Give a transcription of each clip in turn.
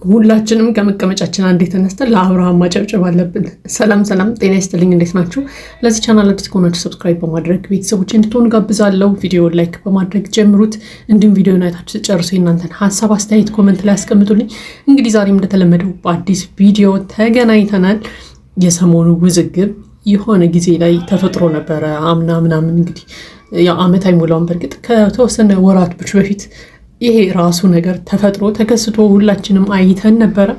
ሁላችንም ከመቀመጫችን አንዴ ተነስተን ለአብርሃም ማጨብጨብ አለብን። ሰላም ጤና ይስጥልኝ፣ እንዴት ናችሁ? ለዚህ ቻናል አዲስ ከሆናችሁ ሰብስክራይብ በማድረግ ቤተሰቦች እንድትሆኑ ጋብዛለሁ። ቪዲዮ ላይክ በማድረግ ጀምሩት። እንዲሁም ቪዲዮን አይታችሁ ጨርሶ የእናንተን ሀሳብ አስተያየት ኮመንት ላይ አስቀምጡልኝ። እንግዲህ ዛሬም እንደተለመደው በአዲስ ቪዲዮ ተገናኝተናል። የሰሞኑ ውዝግብ የሆነ ጊዜ ላይ ተፈጥሮ ነበረ። አምና ምናምን እንግዲህ ያው አመት አይሞላውም። በእርግጥ ከተወሰነ ወራቶች በፊት ይሄ ራሱ ነገር ተፈጥሮ ተከስቶ ሁላችንም አይተን ነበረ።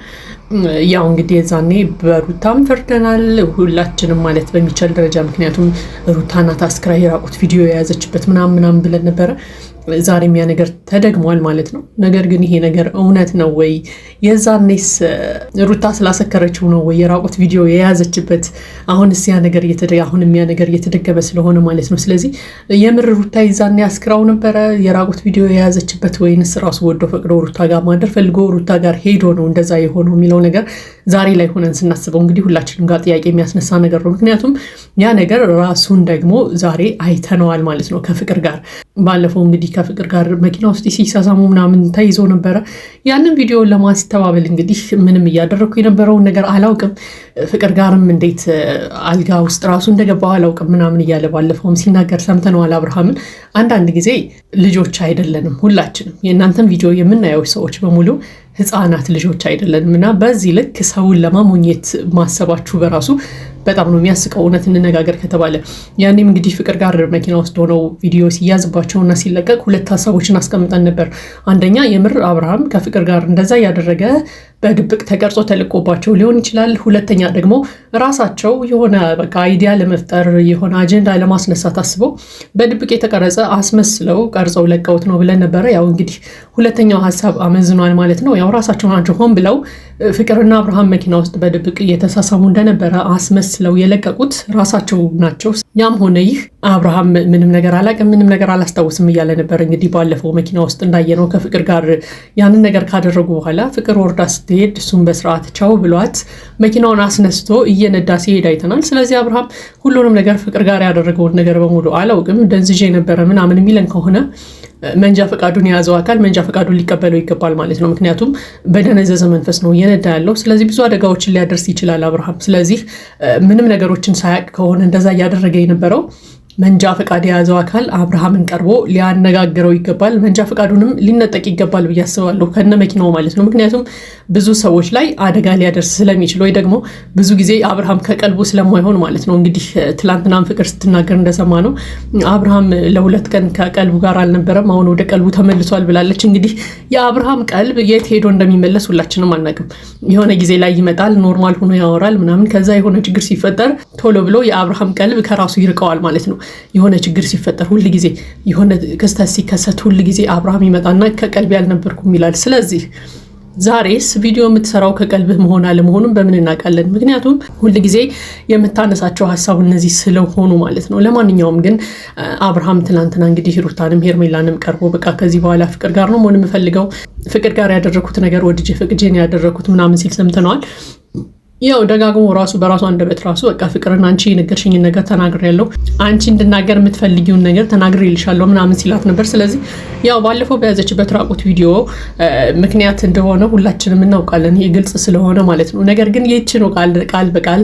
ያው እንግዲህ የዛኔ በሩታም ፈርደናል ሁላችንም ማለት በሚቻል ደረጃ። ምክንያቱም ሩታ ናት አስክራ የራቁት ቪዲዮ የያዘችበት ምናምን ብለን ነበረ። ዛሬም ያ ነገር ተደግሟል ማለት ነው። ነገር ግን ይሄ ነገር እውነት ነው ወይ? የዛኔስ ሩታ ስላሰከረችው ነው ወይ የራቁት ቪዲዮ የያዘችበት? አሁንስ ያ ነገር እየተደገመ ስለሆነ ማለት ነው። ስለዚህ የምር ሩታ የዛኔ አስክራው ነበረ የራቁት ቪዲዮ የያዘችበት ወይንስ ራሱ ወዶ ፈቅዶ ሩታ ጋር ማደር ፈልጎ ሩታ ጋር ሄዶ ነው እንደዛ የሆነው የሚለው ነገር ዛሬ ላይ ሆነን ስናስበው እንግዲህ ሁላችንም ጋር ጥያቄ የሚያስነሳ ነገር ነው። ምክንያቱም ያ ነገር ራሱን ደግሞ ዛሬ አይተነዋል ማለት ነው ከፍቅር ጋር። ባለፈው እንግዲህ ከፍቅር ጋር መኪና ውስጥ ሲሳሳሙ ምናምን ተይዞ ነበረ። ያንን ቪዲዮ ለማስተባበል እንግዲህ ምንም እያደረግኩ የነበረውን ነገር አላውቅም። ፍቅር ጋርም እንዴት አልጋ ውስጥ ራሱ እንደገባው አላውቅም ምናምን እያለ ባለፈውም ሲናገር ሰምተነዋል አብርሃምን። አንዳንድ ጊዜ ልጆች አይደለንም ሁላችንም። የእናንተን ቪዲዮ የምናየው ሰዎች በሙሉ ህፃናት ልጆች አይደለንም እና በዚህ ልክ ሰውን ለማሞኘት ማሰባችሁ በራሱ በጣም ነው የሚያስቀው። እውነት እንነጋገር ከተባለ ያኔም እንግዲህ ፍቅር ጋር መኪና ውስጥ ሆነው ቪዲዮ ሲያዝባቸውና ሲለቀቅ ሁለት ሀሳቦችን አስቀምጠን ነበር። አንደኛ የምር አብርሃም ከፍቅር ጋር እንደዛ እያደረገ በድብቅ ተቀርጾ ተልቆባቸው ሊሆን ይችላል። ሁለተኛ ደግሞ ራሳቸው የሆነ በቃ አይዲያ ለመፍጠር የሆነ አጀንዳ ለማስነሳት አስበው በድብቅ የተቀረጸ አስመስለው ቀርጸው ለቀውት ነው ብለን ነበረ። ያው እንግዲህ ሁለተኛው ሀሳብ አመዝኗል ማለት ነው። ያው ራሳቸው ናቸው ሆን ብለው ፍቅርና አብርሃም መኪና ውስጥ በድብቅ እየተሳሳሙ እንደነበረ አስመስለው የለቀቁት ራሳቸው ናቸው። ያም ሆነ ይህ አብርሃም ምንም ነገር አላውቅም ምንም ነገር አላስታውስም እያለ ነበር። እንግዲህ ባለፈው መኪና ውስጥ እንዳየነው ከፍቅር ጋር ያንን ነገር ካደረጉ በኋላ ፍቅር ወርዳ ስትሄድ እሱም በስርዓት ቻው ብሏት መኪናውን አስነስቶ እየነዳ ሲሄድ አይተናል። ስለዚህ አብርሃም ሁሉንም ነገር ፍቅር ጋር ያደረገውን ነገር በሙሉ አላውቅም ደንዝዤ ነበረ ምናምን የሚለን ከሆነ መንጃ ፈቃዱን የያዘው አካል መንጃ ፈቃዱን ሊቀበለው ይገባል ማለት ነው። ምክንያቱም በደነዘዘ መንፈስ ነው እየነዳ ያለው። ስለዚህ ብዙ አደጋዎችን ሊያደርስ ይችላል አብርሃም። ስለዚህ ምንም ነገሮችን ሳያውቅ ከሆነ እንደዛ እያደረገ የነበረው መንጃ ፈቃድ የያዘው አካል አብርሃምን ቀርቦ ሊያነጋግረው ይገባል። መንጃ ፈቃዱንም ሊነጠቅ ይገባል ብዬ አስባለሁ ከነ መኪናው ማለት ነው። ምክንያቱም ብዙ ሰዎች ላይ አደጋ ሊያደርስ ስለሚችል ወይ ደግሞ ብዙ ጊዜ አብርሃም ከቀልቡ ስለማይሆን ማለት ነው። እንግዲህ ትላንትናም ፍቅር ስትናገር እንደሰማ ነው አብርሃም ለሁለት ቀን ከቀልቡ ጋር አልነበረም፣ አሁን ወደ ቀልቡ ተመልሷል ብላለች። እንግዲህ የአብርሃም ቀልብ የት ሄዶ እንደሚመለስ ሁላችንም አናውቅም። የሆነ ጊዜ ላይ ይመጣል ኖርማል ሆኖ ያወራል ምናምን፣ ከዛ የሆነ ችግር ሲፈጠር ቶሎ ብሎ የአብርሃም ቀልብ ከራሱ ይርቀዋል ማለት ነው። የሆነ ችግር ሲፈጠር ሁል ጊዜ የሆነ ክስተት ሲከሰት ሁል ጊዜ አብርሃም ይመጣና ከቀልብ ያልነበርኩም ይላል። ስለዚህ ዛሬስ ቪዲዮ የምትሰራው ከቀልብህ መሆን አለመሆኑን በምን እናውቃለን? ምክንያቱም ሁል ጊዜ የምታነሳቸው ሀሳብ እነዚህ ስለሆኑ ማለት ነው። ለማንኛውም ግን አብርሃም ትናንትና እንግዲህ ሩታንም ሄርሜላንም ቀርቦ በቃ ከዚህ በኋላ ፍቅር ጋር ነው መሆን የምፈልገው፣ ፍቅር ጋር ያደረኩት ነገር ወድጄ ፈቅጄን ያደረኩት ምናምን ሲል ሰምተነዋል። ያው ደጋግሞ ራሱ በራሱ አንደበት ራሱ በቃ ፍቅርን አንቺ የነገርሽኝን ነገር ተናግሬያለሁ፣ አንቺ እንድናገር የምትፈልጊውን ነገር ተናግሬልሻለሁ ምናምን ሲላት ነበር። ስለዚህ ያው ባለፈው በያዘችበት ራቁት ቪዲዮ ምክንያት እንደሆነ ሁላችንም እናውቃለን፣ ይሄ ግልጽ ስለሆነ ማለት ነው። ነገር ግን ይህች ነው ቃል በቃል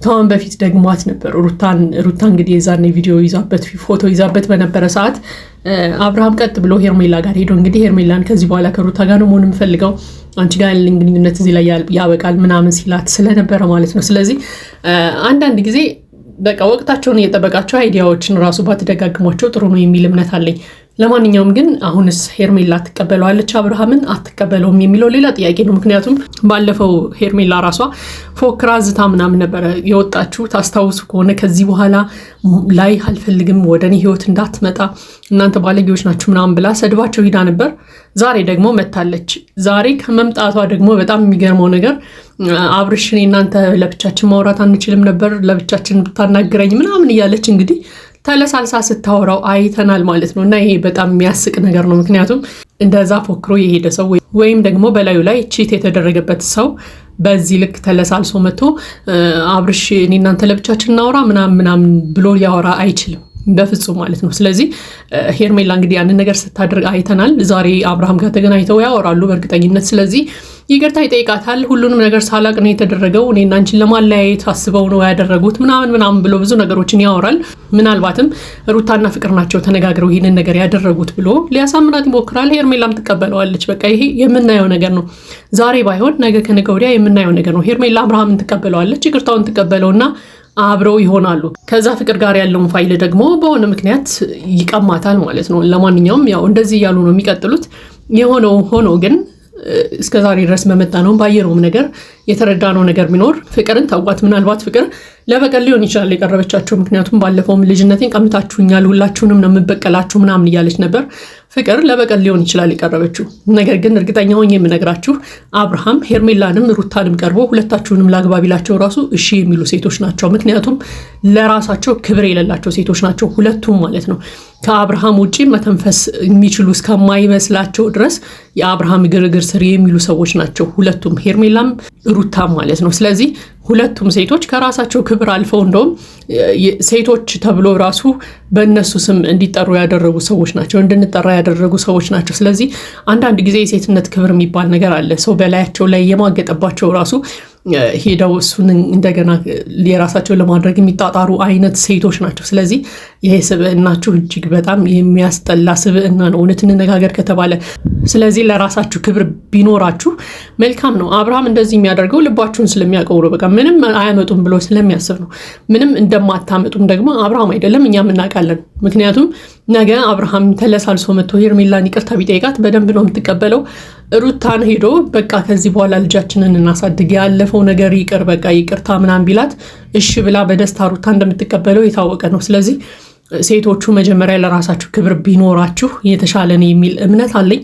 ከአሁን በፊት ደግሟት ነበር። ሩታ እንግዲህ የዛኔ ቪዲዮ ይዛበት ፎቶ ይዛበት በነበረ ሰዓት አብርሃም ቀጥ ብሎ ሄርሜላ ጋር ሄዶ እንግዲህ ሄርሜላን ከዚህ በኋላ ከሩታ ጋር ነው መሆን የምፈልገው፣ አንቺ ጋር ያለኝ ግንኙነት እዚህ ላይ ያበቃል ምናምን ሲላት ስለነበረ ማለት ነው። ስለዚህ አንዳንድ ጊዜ በቃ ወቅታቸውን እየጠበቃቸው አይዲያዎችን ራሱ ባትደጋግሟቸው ጥሩ ነው የሚል እምነት አለኝ። ለማንኛውም ግን አሁንስ ሄርሜላ ትቀበለዋለች አብርሃምን አትቀበለውም የሚለው ሌላ ጥያቄ ነው። ምክንያቱም ባለፈው ሄርሜላ ራሷ ፎክራ ዝታ ምናምን ነበረ የወጣችሁ ታስታውሱ ከሆነ ከዚህ በኋላ ላይ አልፈልግም፣ ወደ እኔ ህይወት እንዳትመጣ፣ እናንተ ባለጌዎች ናችሁ ምናምን ብላ ሰድባቸው ሂዳ ነበር። ዛሬ ደግሞ መታለች። ዛሬ ከመምጣቷ ደግሞ በጣም የሚገርመው ነገር አብርሽን እናንተ ለብቻችን ማውራት አንችልም ነበር ለብቻችን ብታናግረኝ ምናምን እያለች እንግዲህ ተለሳልሳ ስታወራው አይተናል ማለት ነው። እና ይሄ በጣም የሚያስቅ ነገር ነው። ምክንያቱም እንደዛ ፎክሮ የሄደ ሰው ወይም ደግሞ በላዩ ላይ ቺት የተደረገበት ሰው በዚህ ልክ ተለሳልሶ መጥቶ አብርሽ እኔ እናንተ ለብቻችን እናውራ ምናምን ብሎ ሊያወራ አይችልም። በፍጹም ማለት ነው። ስለዚህ ሄርሜላ እንግዲህ ያንን ነገር ስታደርግ አይተናል። ዛሬ አብርሃም ጋር ተገናኝተው ያወራሉ በእርግጠኝነት። ስለዚህ ይቅርታ ይጠይቃታል። ሁሉንም ነገር ሳላቅ ነው የተደረገው፣ እኔና አንቺን ለማለያየት አስበው ነው ያደረጉት ምናምን ብሎ ብዙ ነገሮችን ያወራል። ምናልባትም ሩታና ፍቅር ናቸው ተነጋግረው ይህንን ነገር ያደረጉት ብሎ ሊያሳምናት ይሞክራል። ሄርሜላም ትቀበለዋለች። በቃ ይሄ የምናየው ነገር ነው። ዛሬ ባይሆን ነገ ከነገ ወዲያ የምናየው ነገር ነው። ሄርሜላ አብርሃምን ትቀበለዋለች። ይቅርታውን ትቀበለውና አብረው ይሆናሉ። ከዛ ፍቅር ጋር ያለውን ፋይል ደግሞ በሆነ ምክንያት ይቀማታል ማለት ነው። ለማንኛውም ያው እንደዚህ እያሉ ነው የሚቀጥሉት። የሆነው ሆኖ ግን እስከዛሬ ድረስ በመጣ ነው ባየነውም ነገር የተረዳነው ነገር ቢኖር ፍቅርን ተዋት። ምናልባት ፍቅር ለበቀል ሊሆን ይችላል የቀረበቻቸው። ምክንያቱም ባለፈውም ልጅነቴን ቀምታችሁኛል፣ ሁላችሁንም ነው የምበቀላችሁ ምናምን እያለች ነበር። ፍቅር ለበቀል ሊሆን ይችላል የቀረበችው። ነገር ግን እርግጠኛ ሆኜ የምነግራችሁ አብርሃም ሄርሜላንም ሩታንም ቀርቦ ሁለታችሁንም ላግባ ቢላቸው ራሱ እሺ የሚሉ ሴቶች ናቸው። ምክንያቱም ለራሳቸው ክብር የሌላቸው ሴቶች ናቸው ሁለቱም ማለት ነው። ከአብርሃም ውጪ መተንፈስ የሚችሉ እስከማይመስላቸው ድረስ የአብርሃም ግርግር ስር የሚሉ ሰዎች ናቸው ሁለቱም፣ ሄርሜላም ሩታም ማለት ነው። ስለዚህ ሁለቱም ሴቶች ከራሳቸው ክብር አልፈው እንደውም ሴቶች ተብሎ ራሱ በእነሱ ስም እንዲጠሩ ያደረጉ ሰዎች ናቸው፣ እንድንጠራ ያደረጉ ሰዎች ናቸው። ስለዚህ አንዳንድ ጊዜ የሴትነት ክብር የሚባል ነገር አለ። ሰው በላያቸው ላይ የማገጠባቸው ራሱ ሄደው እሱን እንደገና የራሳቸው ለማድረግ የሚጣጣሩ አይነት ሴቶች ናቸው። ስለዚህ ይሄ ስብዕናችሁ እጅግ በጣም የሚያስጠላ ስብዕና ነው፣ እውነት እንነጋገር ከተባለ። ስለዚህ ለራሳችሁ ክብር ቢኖራችሁ መልካም ነው። አብርሃም እንደዚህ የሚያደርገው ልባችሁን ስለሚያውቀው ነው። በቃ ምንም አያመጡም ብሎ ስለሚያስብ ነው። ምንም እንደማታመጡም ደግሞ አብርሃም አይደለም እኛም እናውቃለን። ምክንያቱም ነገ አብርሃም ተለሳልሶ መጥቶ ሄርሜላን ይቅርታ ቢጠይቃት በደንብ ነው የምትቀበለው። ሩታን ሄዶ በቃ ከዚህ በኋላ ልጃችንን እናሳድግ፣ ያለፈው ነገር ይቅር፣ በቃ ይቅርታ ምናምን ቢላት እሺ ብላ በደስታ ሩታ እንደምትቀበለው የታወቀ ነው። ስለዚህ ሴቶቹ መጀመሪያ ለራሳችሁ ክብር ቢኖራችሁ የተሻለ ነው የሚል እምነት አለኝ።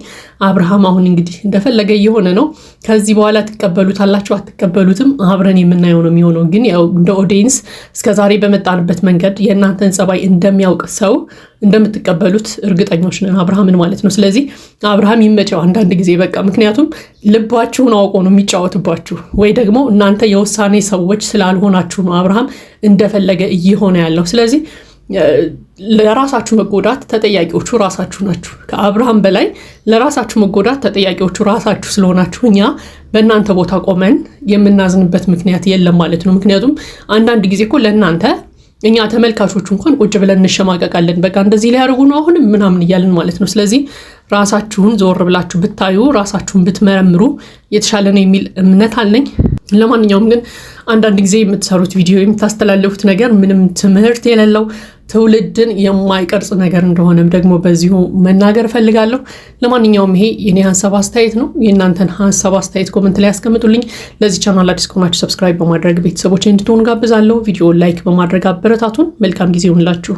አብርሃም አሁን እንግዲህ እንደፈለገ እየሆነ ነው። ከዚህ በኋላ ትቀበሉታላችሁ አትቀበሉትም አብረን የምናየው ነው የሚሆነው። ግን ያው እንደ ኦዲየንስ እስከዛሬ በመጣንበት መንገድ የእናንተን ጸባይ እንደሚያውቅ ሰው እንደምትቀበሉት እርግጠኞች ነን፣ አብርሃምን ማለት ነው። ስለዚህ አብርሃም ይመቸው አንዳንድ ጊዜ በቃ። ምክንያቱም ልባችሁን አውቆ ነው የሚጫወትባችሁ፣ ወይ ደግሞ እናንተ የውሳኔ ሰዎች ስላልሆናችሁ ነው አብርሃም እንደፈለገ እየሆነ ያለው። ስለዚህ ለራሳችሁ መጎዳት ተጠያቂዎቹ ራሳችሁ ናችሁ። ከአብርሃም በላይ ለራሳችሁ መጎዳት ተጠያቂዎቹ ራሳችሁ ስለሆናችሁ እኛ በእናንተ ቦታ ቆመን የምናዝንበት ምክንያት የለም ማለት ነው። ምክንያቱም አንዳንድ ጊዜ እኮ ለእናንተ እኛ ተመልካቾቹ እንኳን ቁጭ ብለን እንሸማቀቃለን። በቃ እንደዚህ ሊያደርጉ ነው አሁንም ምናምን እያልን ማለት ነው። ስለዚህ ራሳችሁን ዞር ብላችሁ ብታዩ፣ ራሳችሁን ብትመረምሩ የተሻለ ነው የሚል እምነት አለኝ። ለማንኛውም ግን አንዳንድ ጊዜ የምትሰሩት ቪዲዮ የምታስተላልፉት ነገር ምንም ትምህርት የሌለው ትውልድን የማይቀርጽ ነገር እንደሆነም ደግሞ በዚሁ መናገር እፈልጋለሁ። ለማንኛውም ይሄ የኔ ሀሳብ አስተያየት ነው። የእናንተን ሀሳብ አስተያየት ኮመንት ላይ ያስቀምጡልኝ። ለዚህ ቻናል አዲስ ከሆናችሁ ሰብስክራይብ በማድረግ ቤተሰቦች እንድትሆኑ ጋብዛለሁ። ቪዲዮ ላይክ በማድረግ አበረታቱን። መልካም ጊዜ ይሁንላችሁ።